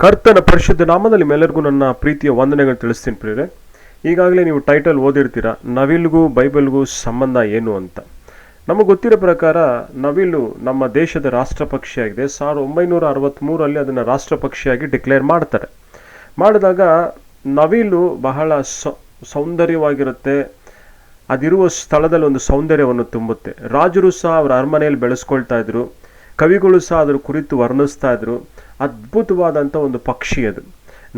ಕರ್ತನ ಪರಿಶುದ್ಧ ನಾಮದಲ್ಲಿ ಮೇಲೆರಿಗೂ ನನ್ನ ಪ್ರೀತಿಯ ವಂದನೆಗಳು ತಿಳಿಸ್ತೀನಿ ಪ್ರಿಯರೇ. ಈಗಾಗಲೇ ನೀವು ಟೈಟಲ್ ಓದಿರ್ತೀರ, ನವಿಲ್ಗೂ ಬೈಬಲ್ಗೂ ಸಂಬಂಧ ಏನು ಅಂತ. ನಮಗೆ ಗೊತ್ತಿರೋ ಪ್ರಕಾರ ನವಿಲು ನಮ್ಮ ದೇಶದ ರಾಷ್ಟ್ರ ಪಕ್ಷಿಯಾಗಿದೆ. 1963 ಅದನ್ನು ರಾಷ್ಟ್ರ ಪಕ್ಷಿಯಾಗಿ ಡಿಕ್ಲೇರ್ ಮಾಡ್ತಾರೆ. ಮಾಡಿದಾಗ ನವಿಲು ಬಹಳ ಸೌಂದರ್ಯವಾಗಿರುತ್ತೆ. ಅದಿರುವ ಸ್ಥಳದಲ್ಲಿ ಒಂದು ಸೌಂದರ್ಯವನ್ನು ತುಂಬುತ್ತೆ. ರಾಜರು ಸಹ ಅವರ ಅರಮನೆಯಲ್ಲಿ ಬೆಳೆಸ್ಕೊಳ್ತಾ ಇದ್ರು, ಕವಿಗಳು ಸಹ ಅದರ ಕುರಿತು ವರ್ಣಿಸ್ತಾ ಇದ್ರು. ಅದ್ಭುತವಾದಂಥ ಒಂದು ಪಕ್ಷಿ ಅದು.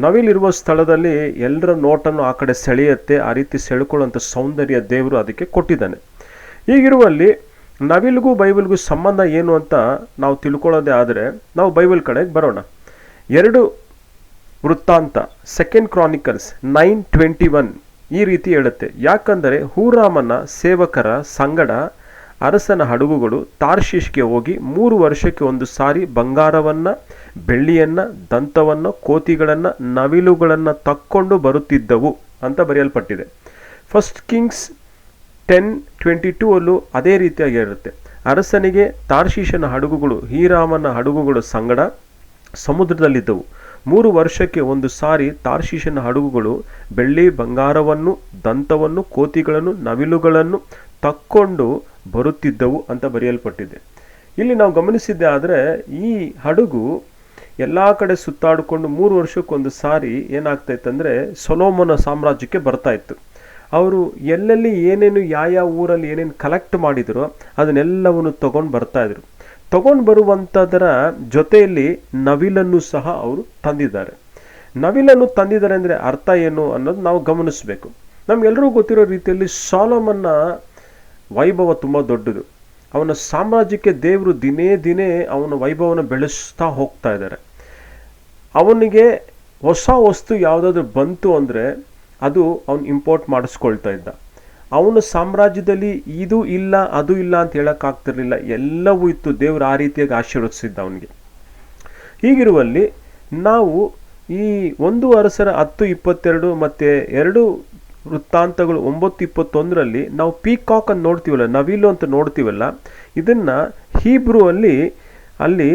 ನವಿಲಿರುವ ಸ್ಥಳದಲ್ಲಿ ಎಲ್ಲರ ನೋಟನ್ನು ಆ ಕಡೆ ಸೆಳೆಯುತ್ತೆ. ಆ ರೀತಿ ಸೆಳ್ಕೊಳ್ಳುವಂಥ ಸೌಂದರ್ಯ ದೇವರು ಅದಕ್ಕೆ ಕೊಟ್ಟಿದ್ದಾನೆ. ಹೀಗಿರುವಲ್ಲಿ ನವಿಲಿಗೂ ಬೈಬಲ್ಗೂ ಸಂಬಂಧ ಏನು ಅಂತ ನಾವು ತಿಳ್ಕೊಳ್ಳೋದೇ ಆದರೆ ನಾವು ಬೈಬಲ್ ಕಡೆಗೆ ಬರೋಣ. 2 ವೃತ್ತಾಂತ 2 Chronicles 9:21 ಈ ರೀತಿ ಹೇಳುತ್ತೆ. ಯಾಕಂದರೆ ಹೂರಾಮನ ಸೇವಕರ ಸಂಗಡ ಅರಸನ ಹಡಗುಗಳು ತಾರ್ಷೀಷ್ಗೆ ಹೋಗಿ 3 ವರ್ಷಕ್ಕೆ ಒಂದು ಸಾರಿ ಬಂಗಾರವನ್ನು, ಬೆಳ್ಳಿಯನ್ನು, ದಂತವನ್ನು, ಕೋತಿಗಳನ್ನು, ನವಿಲುಗಳನ್ನು ತಕ್ಕೊಂಡು ಬರುತ್ತಿದ್ದವು ಅಂತ ಬರೆಯಲ್ಪಟ್ಟಿದೆ. 1 Kings 10:22 ಅದೇ ರೀತಿಯಾಗಿ ಇರುತ್ತೆ. ಅರಸನಿಗೆ ತಾರ್ಷೀಷನ ಹಡಗುಗಳು ಹೀರಾಮನ ಹಡಗುಗಳು ಸಂಗಡ ಸಮುದ್ರದಲ್ಲಿದ್ದವು. 3 ವರ್ಷಕ್ಕೆ ಒಂದು ಸಾರಿ ತಾರ್ಷೀಷನ ಹಡಗುಗಳು ಬೆಳ್ಳಿ, ಬಂಗಾರವನ್ನು, ದಂತವನ್ನು, ಕೋತಿಗಳನ್ನು, ನವಿಲುಗಳನ್ನು ತಕ್ಕೊಂಡು ಬರುತ್ತಿದ್ದವು ಅಂತ ಬರೆಯಲ್ಪಟ್ಟಿದೆ. ಇಲ್ಲಿ ನಾವು ಗಮನಿಸಿದ್ದೆ ಆದರೆ ಈ ಹಡಗು ಎಲ್ಲ ಕಡೆ ಸುತ್ತಾಡಿಕೊಂಡು 3 ವರ್ಷಕ್ಕೊಂದು ಸಾರಿ ಏನಾಗ್ತಾ ಇತ್ತಂದರೆ ಸೊಲೊಮೋನ ಸಾಮ್ರಾಜ್ಯಕ್ಕೆ ಬರ್ತಾ ಇತ್ತು. ಅವರು ಎಲ್ಲೆಲ್ಲಿ ಏನೇನು ಯಾವ ಊರಲ್ಲಿ ಏನೇನು ಕಲೆಕ್ಟ್ ಮಾಡಿದರೋ ಅದನ್ನೆಲ್ಲವನ್ನು ತಗೊಂಡು ಬರ್ತಾಯಿದ್ರು. ತಗೊಂಡು ಬರುವಂಥದರ ಜೊತೆಯಲ್ಲಿ ನವಿಲನ್ನು ಸಹ ಅವರು ತಂದಿದ್ದಾರೆ. ನವಿಲನ್ನು ತಂದಿದ್ದಾರೆ ಅಂದರೆ ಅರ್ಥ ಏನು ಅನ್ನೋದು ನಾವು ಗಮನಿಸಬೇಕು. ನಮಗೆಲ್ಲರೂ ಗೊತ್ತಿರೋ ರೀತಿಯಲ್ಲಿ ಸೊಲೊಮನ್ನ ವೈಭವ ತುಂಬ ದೊಡ್ಡದು. ಅವನ ಸಾಮ್ರಾಜ್ಯಕ್ಕೆ ದೇವರು ದಿನೇ ದಿನೇ ಅವನ ವೈಭವನ ಬೆಳೆಸ್ತಾ ಹೋಗ್ತಾ ಇದ್ದಾರೆ. ಅವನಿಗೆ ಹೊಸ ವಸ್ತು ಯಾವುದಾದ್ರೂ ಬಂತು ಅಂದರೆ ಅದು ಅವನು ಇಂಪೋರ್ಟ್ ಮಾಡಿಸ್ಕೊಳ್ತಾ ಇದ್ದ. ಅವನ ಸಾಮ್ರಾಜ್ಯದಲ್ಲಿ ಇದು ಇಲ್ಲ ಅದು ಇಲ್ಲ ಅಂತ ಹೇಳೋಕ್ಕಾಗ್ತಿರ್ಲಿಲ್ಲ, ಎಲ್ಲವೂ ಇತ್ತು. ದೇವರು ಆ ರೀತಿಯಾಗಿ ಆಶೀರ್ವದಿಸಿದ್ದ ಅವನಿಗೆ. ಹೀಗಿರುವಲ್ಲಿ ನಾವು ಈ 1 ಅರಸರ 10:22 ಮತ್ತು 2 ವೃತ್ತಾಂತಗಳು 9:21 ನಾವು ಪೀಕಾಕ್ ಅಂತ ನೋಡ್ತೀವಲ್ಲ, ನವಿಲು ಅಂತ ನೋಡ್ತೀವಲ್ಲ, ಇದನ್ನು ಹೀಬ್ರೂ ಅಲ್ಲಿ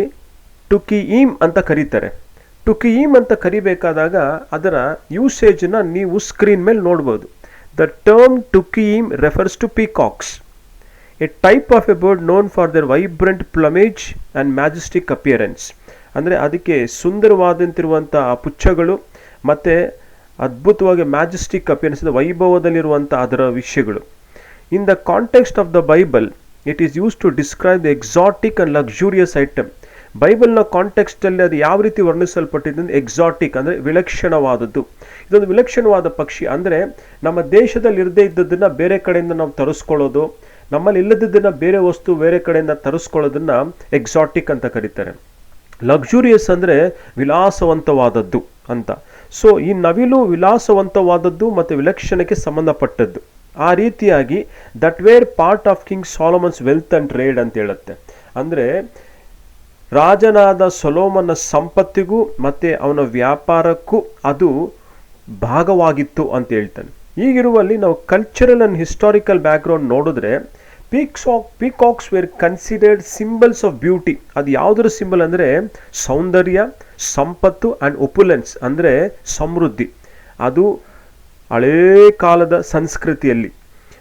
ಟುಕಿಯೀಮ್ ಅಂತ ಕರೀತಾರೆ. ಟುಕಿಯೀಮ್ ಅಂತ ಕರಿಬೇಕಾದಾಗ ಅದರ ಯೂಸೇಜನ್ನ ನೀವು ಸ್ಕ್ರೀನ್ ಮೇಲೆ ನೋಡ್ಬೋದು. The term tukkiyim refers to peacocks, a type of a bird known for their vibrant plumage and majestic appearance. ಅಂದರೆ ಅದಕ್ಕೆ ಸುಂದರವಾದಂತಿರುವಂಥ ಆ ಪುಚ್ಚಗಳು ಮತ್ತು ಅದ್ಭುತವಾಗಿ ಮ್ಯಾಜೆಸ್ಟಿಕ್ ಅಪಿಯರೆನ್ಸ್, ವೈಭವದಲ್ಲಿರುವಂಥ ಅದರ ವಿಷಯಗಳು. In the context of the Bible it is use to describe the exotic and luxurious item. ಬೈಬಲ್ನ ಕಾಂಟೆಕ್ಸ್ಟಲ್ಲಿ ಅದು ಯಾವ ರೀತಿ ವರ್ಣಿಸಲ್ಪಟ್ಟಿದೆ ಅಂದರೆ ಎಕ್ಸಾಟಿಕ್ ಅಂದರೆ ವಿಲಕ್ಷಣವಾದದ್ದು. ಇದೊಂದು ವಿಲಕ್ಷಣವಾದ ಪಕ್ಷಿ. ಅಂದರೆ ನಮ್ಮ ದೇಶದಲ್ಲಿ ಇರದೇ ಇದ್ದದನ್ನು ಬೇರೆ ಕಡೆಯಿಂದ ನಾವು ತರಿಸ್ಕೊಳ್ಳೋದು, ನಮ್ಮಲ್ಲಿ ಇಲ್ಲದಿದ್ದನ್ನು ಬೇರೆ ವಸ್ತು ಬೇರೆ ಕಡೆಯಿಂದ ತರಿಸ್ಕೊಳ್ಳೋದನ್ನು ಎಕ್ಸಾಟಿಕ್ ಅಂತ ಕರೀತಾರೆ. ಲಕ್ಸುರಿಯಸ್ ಅಂದರೆ ವಿಲಾಸವಂತವಾದದ್ದು ಅಂತ. ಸೊ ಈ ನವಿಲು ವಿಲಾಸವಂತವಾದದ್ದು ಮತ್ತು ವಿಲಕ್ಷಣಕ್ಕೆ ಸಂಬಂಧಪಟ್ಟದ್ದು. ಆ ರೀತಿಯಾಗಿ that were part of King Solomon's wealth and trade ಅಂತ ಹೇಳುತ್ತೆ. ಅಂದರೆ ರಾಜನಾದ ಸೊಲೊಮೋನನ ಸಂಪತ್ತಿಗೂ ಮತ್ತು ಅವನ ವ್ಯಾಪಾರಕ್ಕೂ ಅದು ಭಾಗವಾಗಿತ್ತು ಅಂತ ಹೇಳ್ತಾನೆ. ಹೀಗಿರುವಲ್ಲಿ ನಾವು ಕಲ್ಚರಲ್ ಆ್ಯಂಡ್ ಹಿಸ್ಟಾರಿಕಲ್ ಬ್ಯಾಕ್ಗ್ರೌಂಡ್ ನೋಡಿದ್ರೆ peacocks were considered symbols of beauty. ಅದು ಯಾವುದರ ಸಿಂಬಲ್ ಅಂದರೆ ಸೌಂದರ್ಯ, ಸಂಪತ್ತು ಆ್ಯಂಡ್ ಒಪುಲೆನ್ಸ್ ಅಂದರೆ ಸಮೃದ್ಧಿ. ಅದು ಹಳೇ ಕಾಲದ ಸಂಸ್ಕೃತಿಯಲ್ಲಿ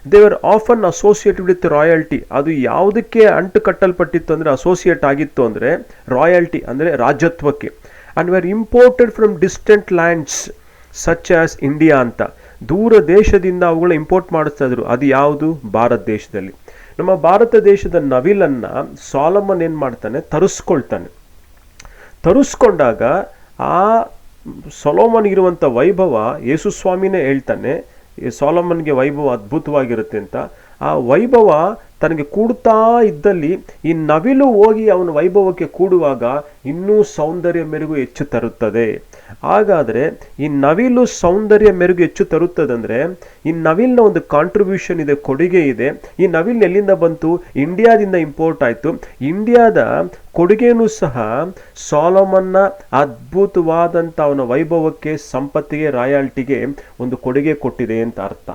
they were often associated with royalty. ಅದು ಯಾವುದಕ್ಕೆ ಅಂಟು ಕಟ್ಟಲ್ಪಟ್ಟಿತ್ತು ಅಂದರೆ ಅಸೋಸಿಯೇಟ್ ಆಗಿತ್ತು ಅಂದರೆ ರಾಯಲ್ಟಿ ಅಂದರೆ ರಾಜತ್ವಕ್ಕೆ. And were imported from distant lands such as India ಅಂತ. ದೂರ ದೇಶದಿಂದ ಅವುಗಳ ಇಂಪೋರ್ಟ್ ಮಾಡಿಸ್ತಾ ಇದ್ರು. ಅದು ಯಾವುದು? ಭಾರತ ದೇಶದಲ್ಲಿ. ನಮ್ಮ ಭಾರತ ದೇಶದ ನವಿಲನ್ನು ಸಾಲಮನ್ ಏನು ಮಾಡ್ತಾನೆ? ತರಿಸ್ಕೊಂಡಾಗ ಆ ಸೊಲೊಮನ್ಗಿರುವಂಥ ವೈಭವ ಯೇಸು ಸ್ವಾಮಿನೇ ಹೇಳ್ತಾನೆ, ಸೊಲೊಮನ್ಗೆ ವೈಭವ ಅದ್ಭುತವಾಗಿರುತ್ತೆ ಅಂತ. ಆ ವೈಭವ ತನಗೆ ಕೂಡ್ತಾ ಇದ್ದಲ್ಲಿ ಈ ನವಿಲು ಹೋಗಿ ಅವನ ವೈಭವಕ್ಕೆ ಕೂಡುವಾಗ ಇನ್ನೂ ಸೌಂದರ್ಯ ಮೆರುಗು ಹೆಚ್ಚು ತರುತ್ತದೆ. ಹಾಗಾದರೆ ಈ ನವಿಲು ಸೌಂದರ್ಯ ಮೆರುಗು ಹೆಚ್ಚು ತರುತ್ತದೆ ಅಂದರೆ ಈ ನವಿಲಿನ ಒಂದು ಕಾಂಟ್ರಿಬ್ಯೂಷನ್ ಇದೆ, ಕೊಡುಗೆ ಇದೆ. ಈ ನವಿಲು ಎಲ್ಲಿಂದ ಬಂತು? ಇಂಡಿಯಾದಿಂದ ಇಂಪೋರ್ಟ್ ಆಯಿತು. ಇಂಡಿಯಾದ ಕೊಡುಗೆಯೂ ಸಹ ಸೊಲೊಮನ್ನ ಅದ್ಭುತವಾದಂಥ ಅವನ ವೈಭವಕ್ಕೆ, ಸಂಪತ್ತಿಗೆ, ರಾಯಲ್ಟಿಗೆ ಒಂದು ಕೊಡುಗೆ ಕೊಟ್ಟಿದೆ ಅಂತ ಅರ್ಥ.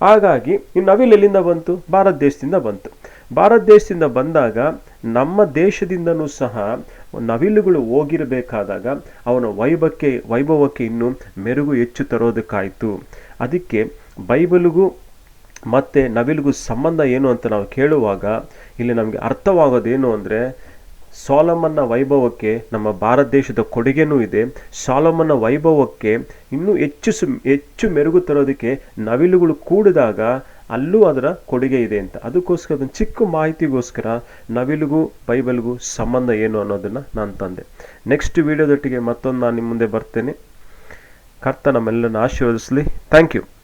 ಹಾಗಾಗಿ ಈ ನವಿಲು ಎಲ್ಲಿಂದ ಬಂತು? ಭಾರತ ದೇಶದಿಂದ ಬಂತು. ಭಾರತ ದೇಶದಿಂದ ಬಂದಾಗ ನಮ್ಮ ದೇಶದಿಂದನೂ ಸಹ ನವಿಲುಗಳು ಹೋಗಿರಬೇಕಾದಾಗ ಅವನ ವೈಭವಕ್ಕೆ ಇನ್ನೂ ಮೆರುಗು ಹೆಚ್ಚು ತರೋದಕ್ಕಾಯಿತು. ಅದಕ್ಕೆ ಬೈಬಲ್ಗೂ ಮತ್ತು ನವಿಲಿಗೂ ಸಂಬಂಧ ಏನು ಅಂತ ನಾವು ಕೇಳುವಾಗ ಇಲ್ಲಿ ನಮಗೆ ಅರ್ಥವಾಗೋದೇನು ಅಂದರೆ, ಸೊಲೊಮನ್ನ ವೈಭವಕ್ಕೆ ನಮ್ಮ ಭಾರತ ದೇಶದ ಕೊಡುಗೆನೂ ಇದೆ. ಸೊಲೊಮನ್ನ ವೈಭವಕ್ಕೆ ಇನ್ನೂ ಹೆಚ್ಚು ಮೆರುಗು ತರೋದಕ್ಕೆ ನವಿಲುಗಳು ಕೂಡಿದಾಗ ಅಲ್ಲೂ ಅದರ ಕೊಡುಗೆ ಇದೆ ಅಂತ. ಅದಕ್ಕೋಸ್ಕರ ಅದೊಂದು ಚಿಕ್ಕ ಮಾಹಿತಿಗೋಸ್ಕರ ನವಿಲಿಗೂ ಬೈಬಲ್ಗೂ ಸಂಬಂಧ ಏನು ಅನ್ನೋದನ್ನು ನಾನು ತಂದೆ. ನೆಕ್ಸ್ಟ್ ವಿಡಿಯೋದೊಟ್ಟಿಗೆ ಮತ್ತೊಂದು ನಾನು ನಿಮ್ಮ ಮುಂದೆ ಬರ್ತೇನೆ. ಕರ್ತ ನಮ್ಮೆಲ್ಲರನ್ನು ಆಶೀರ್ವದಿಸಲಿ. Thank you.